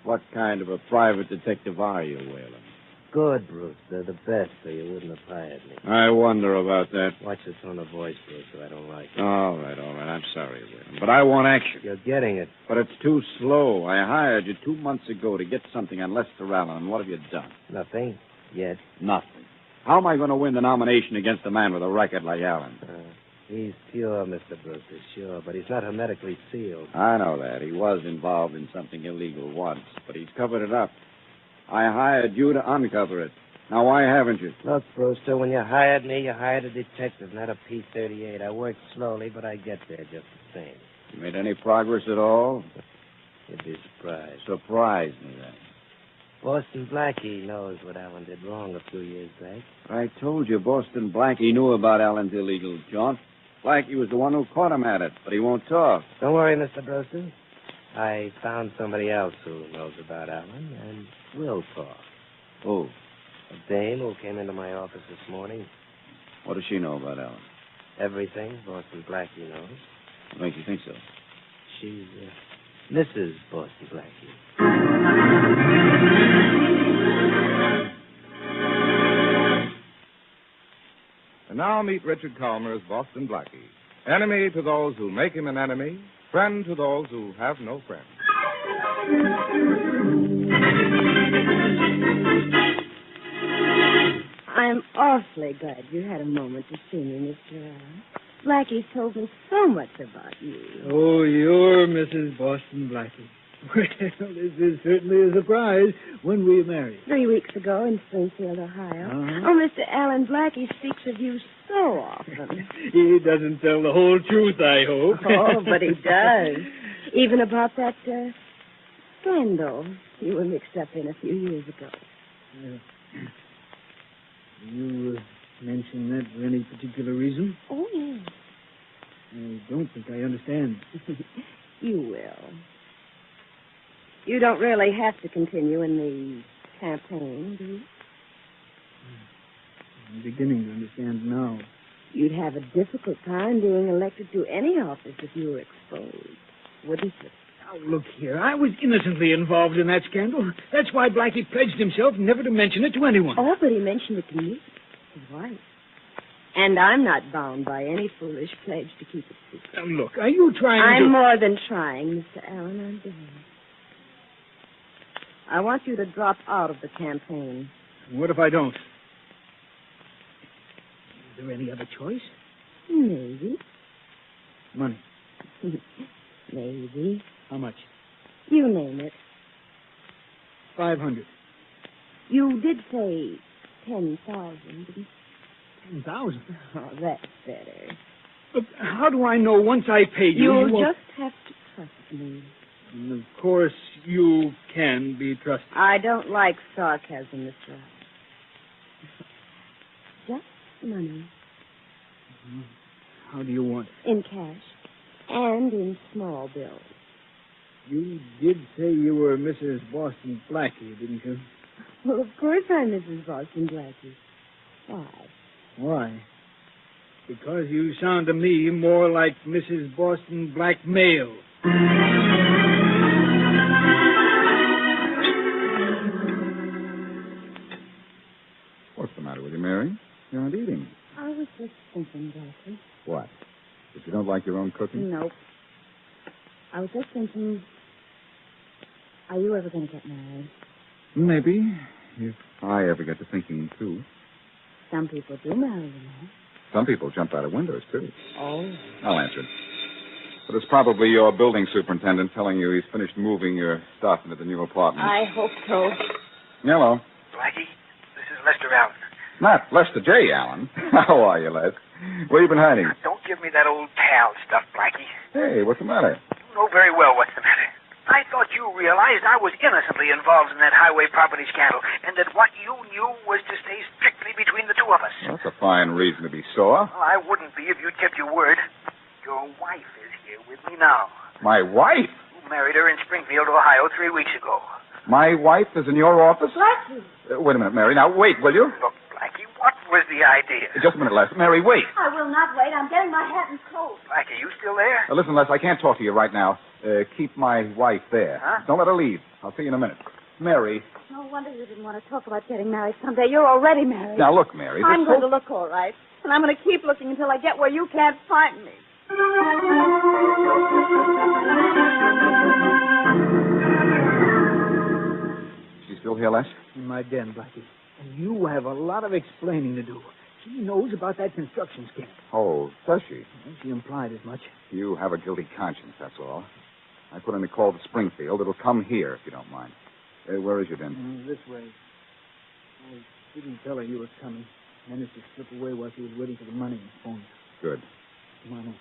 What kind of a private detective are you, Whalen? Good, Bruce. They're the best, so you wouldn't have hired me. I wonder about that. Watch the tone of voice, Bruce, or I don't like it. All right. I'm sorry, Whalen. But I want action. You're getting it. But it's too slow. I hired you 2 months ago to get something on Lester Allen, and what have you done? Nothing. Yet. Nothing. How am I going to win the nomination against a man with a record like Allen? He's pure, Mr. Bruce, sure, but he's not hermetically sealed. I know that. He was involved in something illegal once, but he's covered it up. I hired you to uncover it. Now, why haven't you? Look, Brewster, when you hired me, you hired a detective, not a P-38. I worked slowly, but I get there just the same. You made any progress at all? You'd be surprised. Surprise me, then. Boston Blackie knows what Allen did wrong a few years back. I told you Boston Blackie knew about Allen's illegal jaunt. Blackie was the one who caught him at it, but he won't talk. Don't worry, Mr. Brewster. I found somebody else who knows about Allen and will talk. Who? A dame who came into my office this morning. What does she know about Allen? Everything Boston Blackie knows. What makes you think so? She's Mrs. Boston Blackie. And now meet Richard Calmer as Boston Blackie. Enemy to those who make him an enemy, friend to those who have no friend. I'm awfully glad you had a moment to see me, Mr. Allen. Blackie's told me so much about you. Oh, you're Mrs. Boston Blackie. Well, this is certainly a surprise. When were you married? 3 weeks ago in Springfield, Ohio. Uh-huh. Oh, Mr. Allen, Blackie speaks of you so often. He doesn't tell the whole truth, I hope. Oh, but he does. Even about that scandal you were mixed up in a few years ago. You mention that for any particular reason? Oh, yes. I don't think I understand. You will. You don't really have to continue in the campaign, do you? I'm beginning to understand now. You'd have a difficult time being elected to any office if you were exposed, wouldn't you? Now, look here. I was innocently involved in that scandal. That's why Blackie pledged himself never to mention it to anyone. Oh, but he mentioned it to me, his wife. And I'm not bound by any foolish pledge to keep it secret. Now, look, are you trying I'm to... more than trying, Mr. Allen. I'm doing it. I want you to drop out of the campaign. What if I don't? Is there any other choice? Maybe. Money. Maybe. How much? You name it. 500. You did say 10,000, didn't you? 10,000? Oh, that's better. Look, how do I know once I pay you... You'll you won't- just have to trust me. And of course, you can be trusted. I don't like sarcasm, Mr. Allen. Just money. How do you want it? In cash. And in small bills. You did say you were Mrs. Boston Blackie, didn't you? Well, of course I'm Mrs. Boston Blackie. Why? Why? Because you sound to me more like Mrs. Boston Blackmail. What's the matter with you, Mary? You aren't eating. I was just thinking, Blackie. What? If you don't like your own cooking? Nope. I was just thinking, are you ever going to get married? Maybe. If I ever get to thinking, too. Some people do marry, you know. Some people jump out of windows, too. Oh. I'll answer it. But it's probably your building superintendent telling you he's finished moving your stuff into the new apartment. I hope so. Hello. Blackie, this is Lester Allen. Not Lester J. Allen. How are you, Les? Where you been hiding? Don't don't give me that old pal stuff, Blackie. Hey, what's the matter? You know very well what's the matter. I thought you realized I was innocently involved in that highway property scandal, and that what you knew was to stay strictly between the two of us. Well, that's a fine reason to be sore. Well, I wouldn't be if you'd kept your word. Your wife is here with me now. My wife? You married her in Springfield, Ohio, 3 weeks ago. My wife is in your office? Blackie. Wait a minute, Mary. Now, wait, will you? Look, Blackie, what was the idea? Just a minute, Les. Mary, wait. I will not wait. I'm getting my hat and coat. Blackie, you still there? Listen, Les, I can't talk to you right now. Keep my wife there. Huh? Don't let her leave. I'll see you in a minute. Mary. No wonder you didn't want to talk about getting married someday. You're already married. Now, look, Mary. I'm this going whole- to look all right. And I'm going to keep looking until I get where you can't find me. She's still here, Les? In my den, Blackie. And you have a lot of explaining to do. She knows about that construction scam. Oh, does she? Well, she implied as much. You have a guilty conscience, that's all. I put in a call to Springfield. It'll come here, if you don't mind. Where is your den? This way. I didn't tell her you were coming. Managed to slip away while she was waiting for the money and phone. Good. Come on in.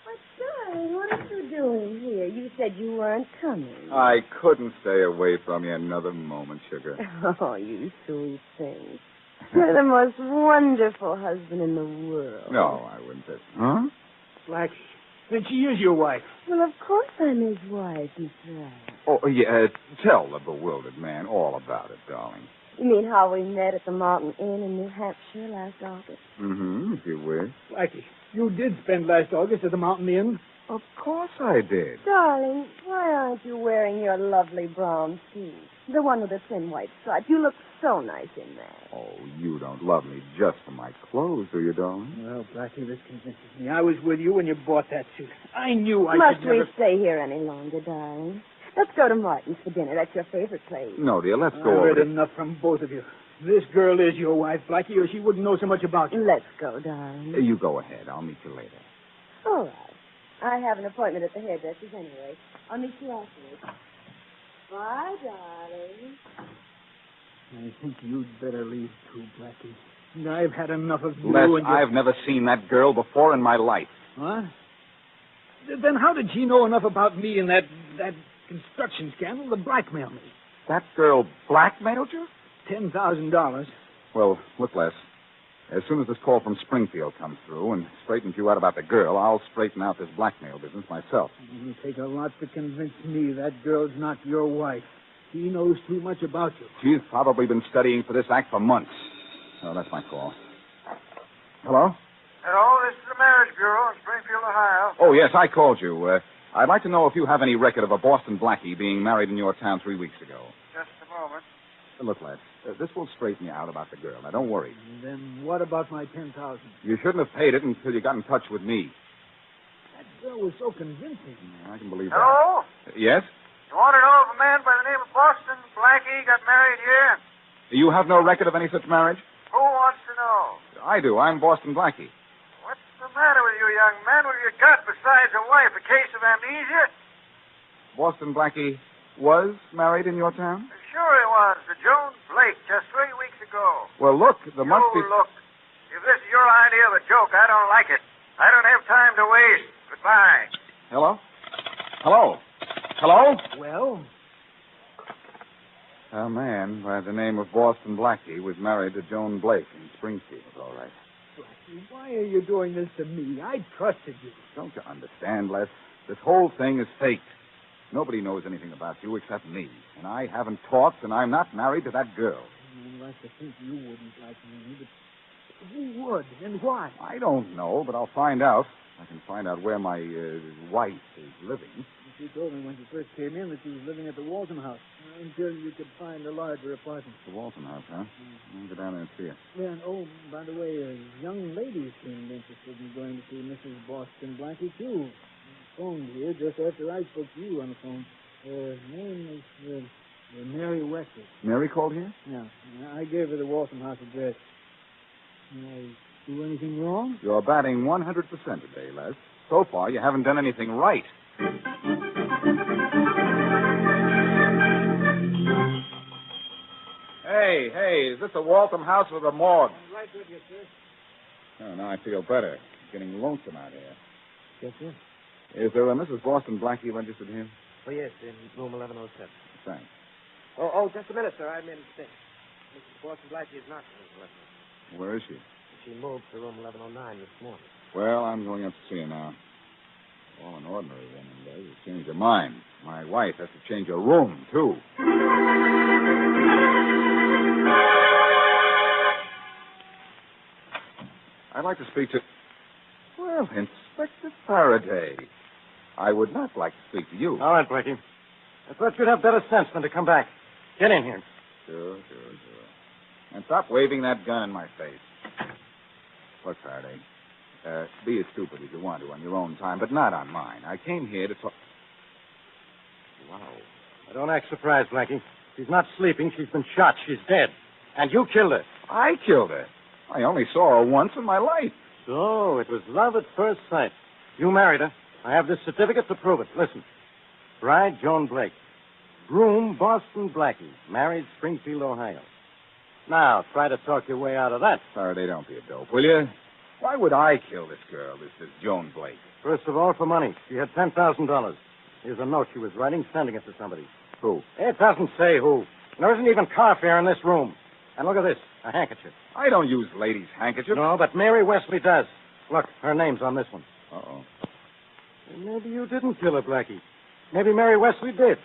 But, darling, what are you doing here? You said you weren't coming. I couldn't stay away from you another moment, sugar. Oh, you sweet thing. You're the most wonderful husband in the world. No, I wouldn't say. Huh? Blackie. Then she is your wife. Well, of course I'm his wife, Miss Wright. Oh, yeah. Tell the bewildered man all about it, darling. You mean how we met at the Mountain Inn in New Hampshire last August? Mm-hmm, if you wish. Blackie, you did spend last August at the Mountain Inn. Of course I did. Darling, why aren't you wearing your lovely brown suit? The one with the thin white stripe. You look so nice in that. Oh, you don't love me just for my clothes, do you, darling? Well, Blackie, this convinces me. I was with you when you bought that suit. I knew I Must should we never... stay here any longer, darling? Let's go to Martin's for dinner. That's your favorite place. No, dear, let's I've go over heard to... enough from both of you. This girl is your wife, Blackie, or she wouldn't know so much about you. Let's go, darling. You go ahead. I'll meet you later. All right. I have an appointment at the hairdresser's anyway. I'll meet you afterwards. Bye, darling. I think you'd better leave too, Blackie. I've had enough of you Les, and your... I've never seen that girl before in my life. What? Then how did she know enough about me and that construction scandal to blackmail me? That girl blackmailed you? $10,000. Well, look, Les. As soon as this call from Springfield comes through and straightens you out about the girl, I'll straighten out this blackmail business myself. It'll take a lot to convince me that girl's not your wife. She knows too much about you. She's probably been studying for this act for months. Oh, that's my call. Hello? Hello, this is the marriage bureau in Springfield, Ohio. Oh, yes, I called you. I'd like to know if you have any record of a Boston Blackie being married in your town 3 weeks ago. Just a moment. Look, lad, this will straighten you out about the girl. Now, don't worry. And then what about my $10,000? You shouldn't have paid it until you got in touch with me. That girl was so convincing. Yeah, I can believe Hello? that. Yes? You want to know if a man by the name of Boston Blackie got married here? You have no record of any such marriage? Who wants to know? I do. I'm Boston Blackie. What's the matter with you, young man? What have you got besides a wife? A case of amnesia? Boston Blackie was married in your town? Sure he was. To Joan Blake just 3 weeks ago. Well, look, the must be... Look. If this is your idea of a joke, I don't like it. I don't have time to waste. Goodbye. Hello? Hello? Hello? Well? A man by the name of Boston Blackie was married to Joan Blake in Springfield, all right. Blackie, why are you doing this to me? I trusted you. Don't you understand, Les? This whole thing is faked. Nobody knows anything about you except me. And I haven't talked, and I'm not married to that girl. I'd like to think you wouldn't like me, but who would and why? I don't know, but I'll find out. I can find out where my wife is living. She told me when she first came in that she was living at the Walton House until you could find a larger apartment. The Walton House, huh? I'll go down there and see her. Yeah, and oh, by the way, a young lady seemed interested in going to see Mrs. Boston Blackie, too. She phoned here just after I spoke to you on the phone. Her name is Mary Wesley. Mary called here? Yeah, I gave her the Walton House address. Did I do anything wrong? You're batting 100% today, Les. So far, you haven't done anything right. Hey, is this the Waltham House or the morgue? Right right with you, sir. Oh, now I feel better. It's getting lonesome out here. Yes, sir. Is there a Mrs. Boston Blackie registered here? Oh, yes, in room 1107. Thanks. Oh, just a minute, sir. I made a mistake. Mrs. Boston Blackie is not in room 1107. Where is she? She moved to room 1109 this morning. Well, I'm going up to see her now. All an ordinary woman does is change her mind. My wife has to change her room, too. I'd like to speak to... Well, Inspector Faraday. I would not like to speak to you. All right, Blackie. I thought you'd have better sense than to come back. Get in here. Sure. And stop waving that gun in my face. Look, Faraday, be as stupid as you want to on your own time, but not on mine. I came here to talk... Wow. I don't act surprised, Blackie. She's not sleeping. She's been shot. She's dead. And you killed her. I killed her. I only saw her once in my life. So it was love at first sight. You married her. I have this certificate to prove it. Listen. Bride, Joan Blake. Groom, Boston Blackie. Married, Springfield, Ohio. Now, try to talk your way out of that. Faraday, don't be a dope, will you? Why would I kill this girl, this Joan Blake? First of all, for money. She had $10,000. Here's a note she was writing, sending it to somebody. Who? It doesn't say who. There isn't even car fare in this room. And look at this, a handkerchief. I don't use ladies' handkerchiefs. No, but Mary Wesley does. Look, her name's on this one. Uh-oh. Maybe you didn't kill her, Blackie. Maybe Mary Wesley did.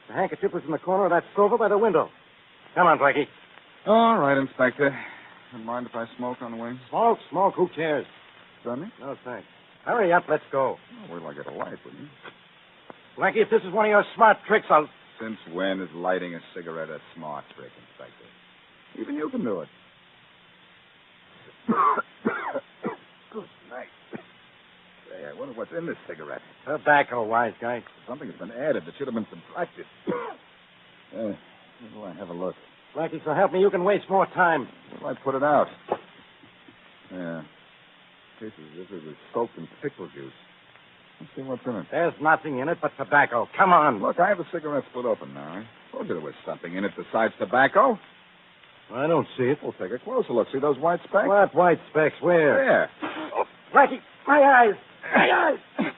The handkerchief was in the corner of that sofa by the window. Come on, Blackie. All right, Inspector. Don't mind if I smoke on the way? Smoke. Who cares? Sonny? No, thanks. Hurry up. Let's go. Oh, wait till I get a light, wouldn't you? Blackie, if this is one of your smart tricks, I'll... Since when is lighting a cigarette a smart trick, Inspector? Even you can do it. Good night. Say, I wonder what's in this cigarette. Tobacco, wise guy. Something has been added that should have been subtracted. Where do I have a look? Blackie, so help me, you can waste more time. Where do I put it out? Yeah. Cases as if it was soaked in pickle juice. Let's see what's in it. There's nothing in it but tobacco. Come on. Look, I have the cigarette split open now. I told you there was something in it besides tobacco. I don't see it. We'll take a closer look. See those white specks? What white specks? Where? There. Oh, Blackie, my eyes. My eyes.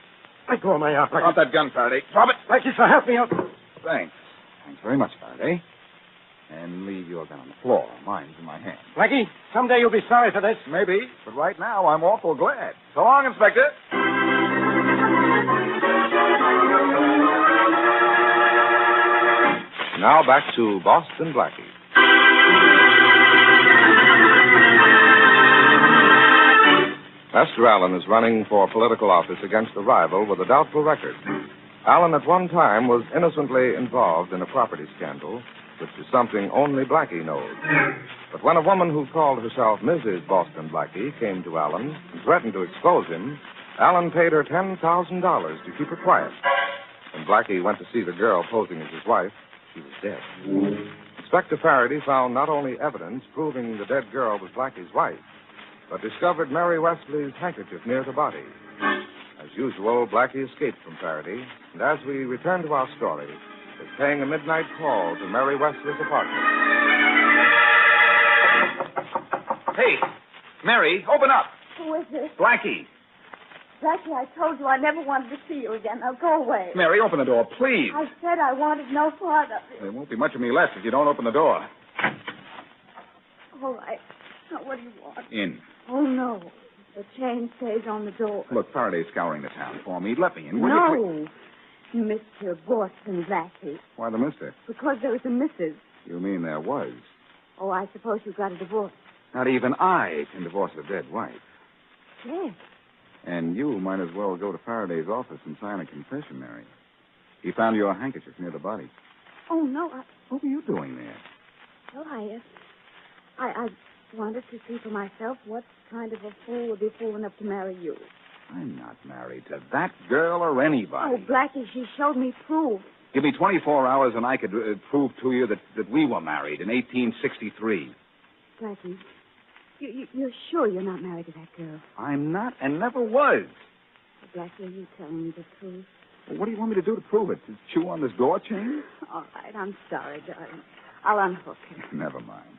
Let go of my arm. Drop that gun, Faraday. Drop it. Blackie, so help me out. Thanks. Thanks very much, Faraday. And leave your gun on the floor. Mine's in my hand. Blackie, someday you'll be sorry for this. Maybe, but right now I'm awful glad. So long, Inspector. Now back to Boston Blackie. Lester Allen is running for political office against a rival with a doubtful record. Allen at one time was innocently involved in a property scandal, which is something only Blackie knows. But when a woman who called herself Mrs. Boston Blackie came to Allen and threatened to expose him, Allen paid her $10,000 to keep her quiet. When Blackie went to see the girl posing as his wife, she was dead. Inspector Faraday found not only evidence proving the dead girl was Blackie's wife, but discovered Mary Wesley's handkerchief near the body. As usual, Blackie escaped from Faraday, and as we return to our story, is paying a midnight call to Mary Wesley's apartment. Hey, Mary, open up. Who is this? Blackie. Blackie, I told you I never wanted to see you again. Now go away. Mary, open the door, please. I said I wanted no part of it. There won't be much of me left if you don't open the door. All right. Now, what do you want? In. Oh, no. The chain stays on the door. Look, Faraday's scouring the town for me. Let me in, will you? No. Mr. Boston Blackie. Why the mister? Because there was a Mrs. You mean there was? Oh, I suppose you got a divorce. Not even I can divorce a dead wife. Yes. And you might as well go to Faraday's office and sign a confession, Mary. He found your handkerchief near the body. Oh, no. What were you doing there? Well, I wanted to see for myself what kind of a fool would be fool enough to marry you. I'm not married to that girl or anybody. Oh, Blackie, she showed me proof. Give me 24 hours and I could prove to you that we were married in 1863. Blackie, you're sure you're not married to that girl? I'm not and never was. Blackie, are you telling me the truth? Well, what do you want me to do to prove it? To chew on this door chain? All right, I'm sorry, darling. I'll unhook it. Never mind.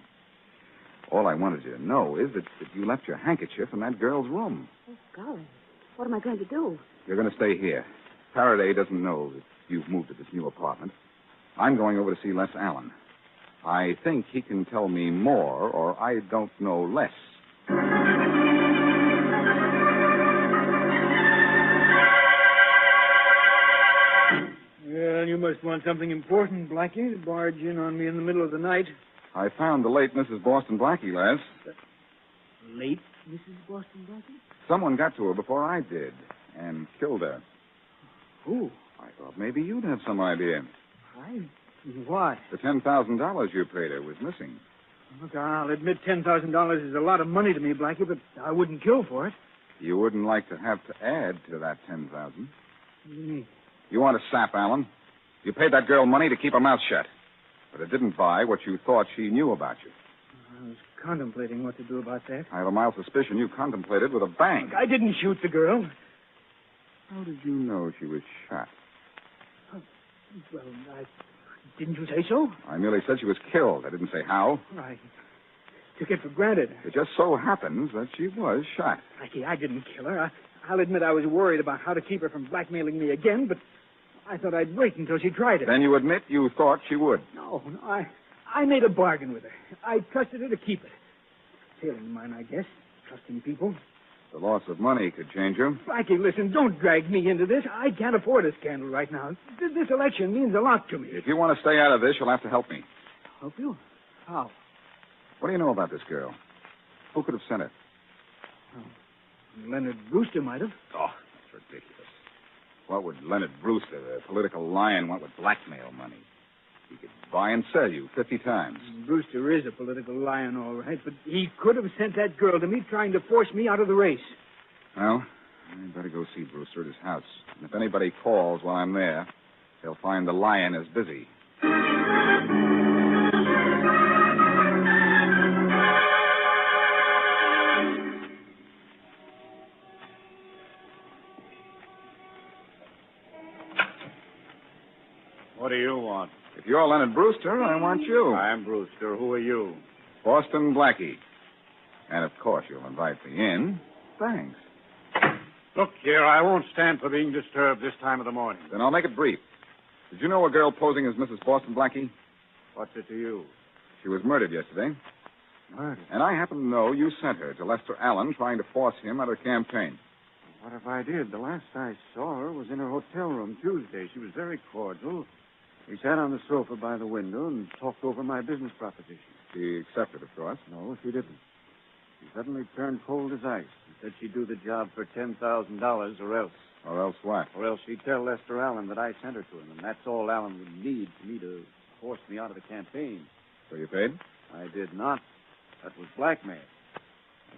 All I wanted you to know is that you left your handkerchief in that girl's room. Oh, golly. What am I going to do? You're going to stay here. Faraday doesn't know that you've moved to this new apartment. I'm going over to see Les Allen. I think he can tell me more, or I don't know less. Well, you must want something important, Blackie, to barge in on me in the middle of the night. I found the late Mrs. Boston Blackie, Les. Late, Mrs. Boston Blackie? Someone got to her before I did and killed her. Who? I thought maybe you'd have some idea. Why? The $10,000 you paid her was missing. Look, I'll admit $10,000 is a lot of money to me, Blackie, but I wouldn't kill for it. You wouldn't like to have to add to that $10,000. What do you mean? You want to sap, Allen. You paid that girl money to keep her mouth shut. But it didn't buy what you thought she knew about you. I was contemplating what to do about that. I have a mild suspicion you contemplated with a bang. I didn't shoot the girl. How did you know she was shot? Well, didn't you say so? I merely said she was killed. I didn't say how. I took it for granted. It just so happens that she was shot. Blackie, I didn't kill her. I'll admit I was worried about how to keep her from blackmailing me again, but I thought I'd wait until she tried it. Then you admit you thought she would. No, I made a bargain with her. I trusted her to keep it. Failing mine, I guess. Trusting people. The loss of money could change her. Blackie, listen, don't drag me into this. I can't afford a scandal right now. This election means a lot to me. If you want to stay out of this, you'll have to help me. Help you? How? What do you know about this girl? Who could have sent her? Oh, Leonard Brewster might have. Oh, that's ridiculous. What would Leonard Brewster, a political lion, want with blackmail money? He could buy and sell you 50 times. Brewster is a political lion, all right, but he could have sent that girl to me trying to force me out of the race. Well, I'd better go see Brewster at his house. And if anybody calls while I'm there, they'll find the lion is busy. What do you want? If you're Leonard Brewster, I want you. I'm Brewster. Who are you? Boston Blackie. And, of course, you'll invite me in. Thanks. Look here, I won't stand for being disturbed this time of the morning. Then I'll make it brief. Did you know a girl posing as Mrs. Boston Blackie? What's it to you? She was murdered yesterday. Murdered? And I happen to know you sent her to Lester Allen trying to force him out of the campaign. What if I did? The last I saw her was in her hotel room Tuesday. She was very cordial. We sat on the sofa by the window and talked over my business proposition. She accepted, of course. No, she didn't. She suddenly turned cold as ice and said she'd do the job for $10,000 or else. Or else what? Or else she'd tell Lester Allen that I sent her to him, and that's all Allen would need for me to force me out of the campaign. So you paid? I did not. That was blackmail.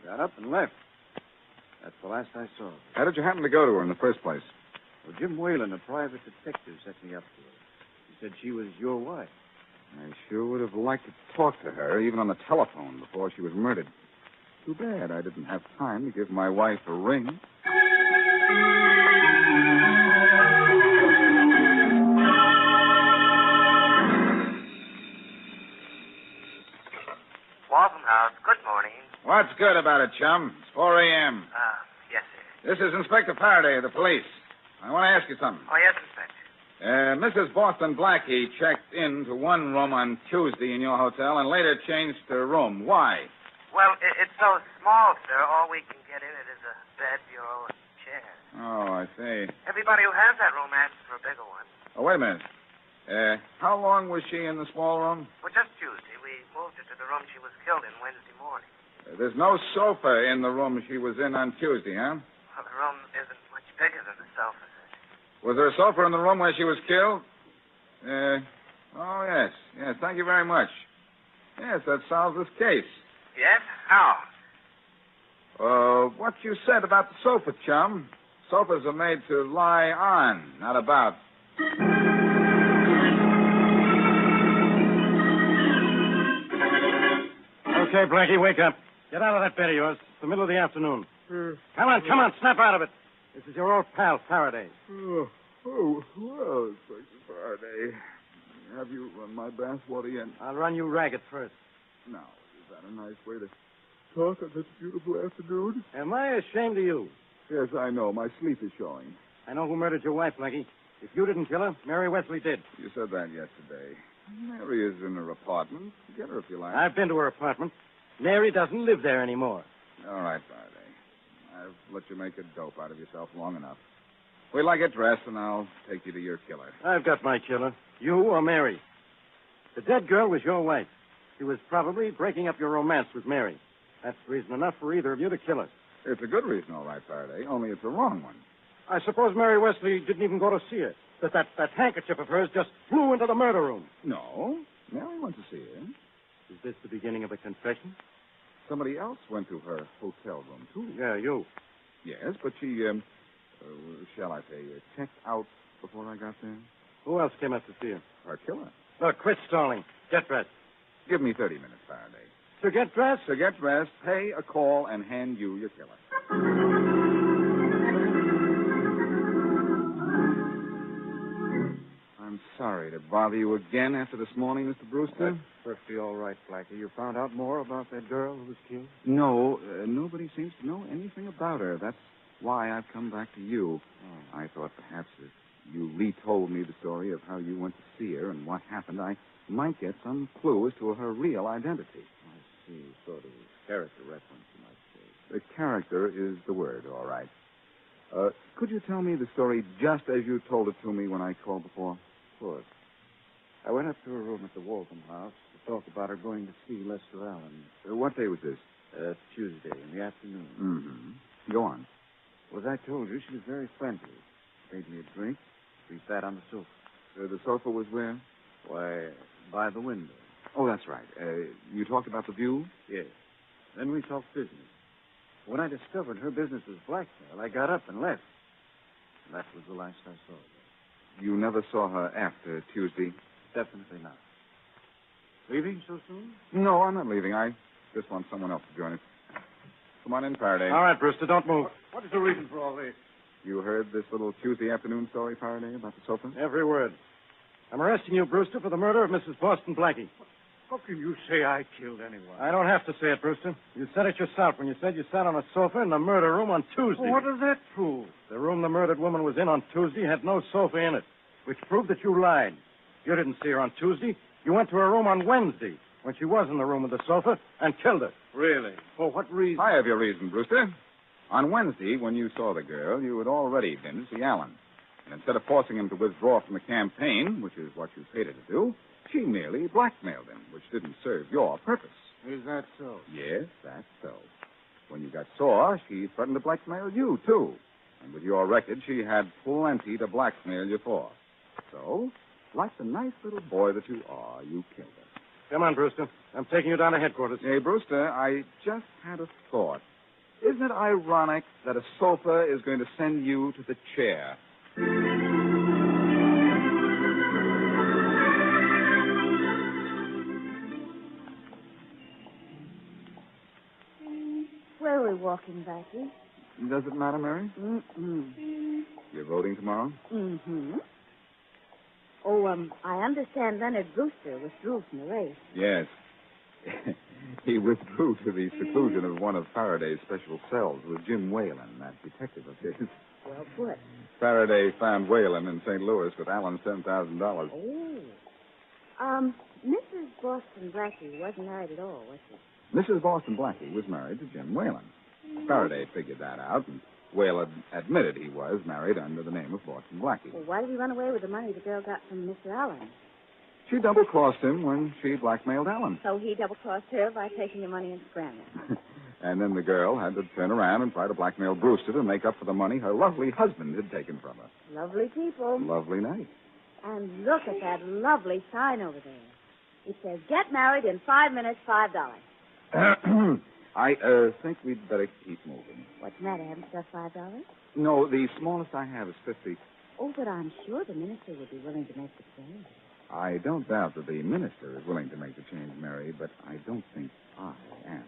I got up and left. That's the last I saw of her. How did you happen to go to her in the first place? Well, Jim Whalen, a private detective, set me up to her. He said she was your wife. I sure would have liked to talk to her, even on the telephone, before she was murdered. Too bad I didn't have time to give my wife a ring. Waltham House, good morning. What's good about it, chum? It's 4 a.m. Yes, sir. This is Inspector Faraday of the police. I want to ask you something. Oh, yes, Inspector. Mrs. Boston Blackie checked into one room on Tuesday in your hotel and later changed her room. Why? Well, it's so small, sir. All we can get in it is a bed, bureau, and chair. Oh, I see. Everybody who has that room asks for a bigger one. Oh, wait a minute. How long was she in the small room? Well, just Tuesday. We moved her to the room she was killed in Wednesday morning. There's no sofa in the room she was in on Tuesday, huh? Well, the room isn't much bigger than the sofa, sir. Was there a sofa in the room where she was killed? Oh, yes. Yes, thank you very much. Yes, that solves this case. Yes? How? What you said about the sofa, chum. Sofas are made to lie on, not about. Okay, Blackie, wake up. Get out of that bed of yours. It's the middle of the afternoon. Come on, snap out of it. This is your old pal, Faraday. Well, Inspector Faraday. Have you run my bath water yet? I'll run you ragged first. No, Is that a nice way to talk on such a beautiful afternoon? Am I ashamed of you? Yes, I know. My sleep is showing. I know who murdered your wife, Blackie. If you didn't kill her, Mary Wesley did. You said that yesterday. Mary is in her apartment. Get her if you like. I've been to her apartment. Mary doesn't live there anymore. All right, Faraday. I've let you make a dope out of yourself long enough. Wait till I get dressed, and I'll take you to your killer. I've got my killer. You or Mary. The dead girl was your wife. She was probably breaking up your romance with Mary. That's reason enough for either of you to kill her. It's a good reason, all right, Faraday, only it's a wrong one. I suppose Mary Wesley didn't even go to see her. That handkerchief of hers just flew into the murder room. No. Mary went to see her. Is this the beginning of a confession? Somebody else went to her hotel room, too. Yeah, you. Yes, but she, shall I say, checked out before I got there. Who else came up to see her? Our killer. Look, quit stalling. Get dressed. Give me 30 minutes, Faraday. To get dressed? To get dressed, pay a call, and hand you your killer. I'm sorry to bother you again after this morning, Mr. Brewster. That's perfectly all right, Blackie. You found out more about that girl who was killed? No, nobody seems to know anything about her. That's why I've come back to you. Oh. I thought perhaps if you retold me the story of how you went to see her and what happened, I might get some clue as to her real identity. I see. Sort of character reference, you might say. The character is the word, all right. Could you tell me the story just as you told it to me when I called before? Of course. I went up to her room at the Waltham house to talk about her going to see Lester Allen. What day was this? Tuesday in the afternoon. Mm-hmm. Go on. Well, as I told you, she was very friendly. Made me a drink. We sat on the sofa. The sofa was where? Why, by the window. Oh, that's right. You talked about the view? Yes. Then we talked business. When I discovered her business was blackmail, I got up and left. And that was the last I saw of her. You never saw her after Tuesday? Definitely not. Leaving so soon? No, I'm not leaving. I just want someone else to join us. Come on in, Faraday. All right, Brewster, don't move. What is the reason for all this? You heard this little Tuesday afternoon story, Faraday, about the sofa? Every word. I'm arresting you, Brewster, for the murder of Mrs. Boston Blackie. How can you say I killed anyone? I don't have to say it, Brewster. You said it yourself when you said you sat on a sofa in the murder room on Tuesday. Well, what does that prove? The room the murdered woman was in on Tuesday had no sofa in it, which proved that you lied. You didn't see her on Tuesday. You went to her room on Wednesday, when she was in the room with the sofa, and killed her. Really? For what reason? I have your reason, Brewster. On Wednesday, when you saw the girl, you had already been to see Allen. And instead of forcing him to withdraw from the campaign, which is what you paid her to do, she merely blackmailed him, which didn't serve your purpose. Is that so? Yes, that's so. When you got sore, she threatened to blackmail you, too. And with your record, she had plenty to blackmail you for. So, like the nice little boy that you are, you killed her. Come on, Brewster. I'm taking you down to headquarters. Hey, Brewster, I just had a thought. Isn't it ironic that a sofa is going to send you to the chair? Where are we walking, Blackie? Does it matter, Mary? Mm-mm. You're voting tomorrow? Mm-hmm. Oh, I understand Leonard Brewster withdrew from the race. Yes. He withdrew to the seclusion of one of Faraday's special cells with Jim Whalen, that detective of his. Well put. Faraday found Whalen in St. Louis with Allen's $10,000. Oh. Mrs. Boston Blackie wasn't married at all, was she? Mrs. Boston Blackie was married to Jim Whalen. Faraday figured that out, and Whalen admitted he was married under the name of Boston Blackie. Well, why did he run away with the money the girl got from Mr. Allen? She double-crossed him when she blackmailed Allen. So he double-crossed her by taking the money and scrambling. And then the girl had to turn around and try to blackmail Brewster to make up for the money her lovely husband had taken from her. Lovely people. Lovely night. And look at that lovely sign over there. It says, get married in 5 minutes, $5. I think we'd better keep moving. What's the matter? Haven't you got $5? No, the smallest I have is 50. Oh, but I'm sure the minister would be willing to make the change. I don't doubt that the minister is willing to make the change, Mary, but I don't think I am.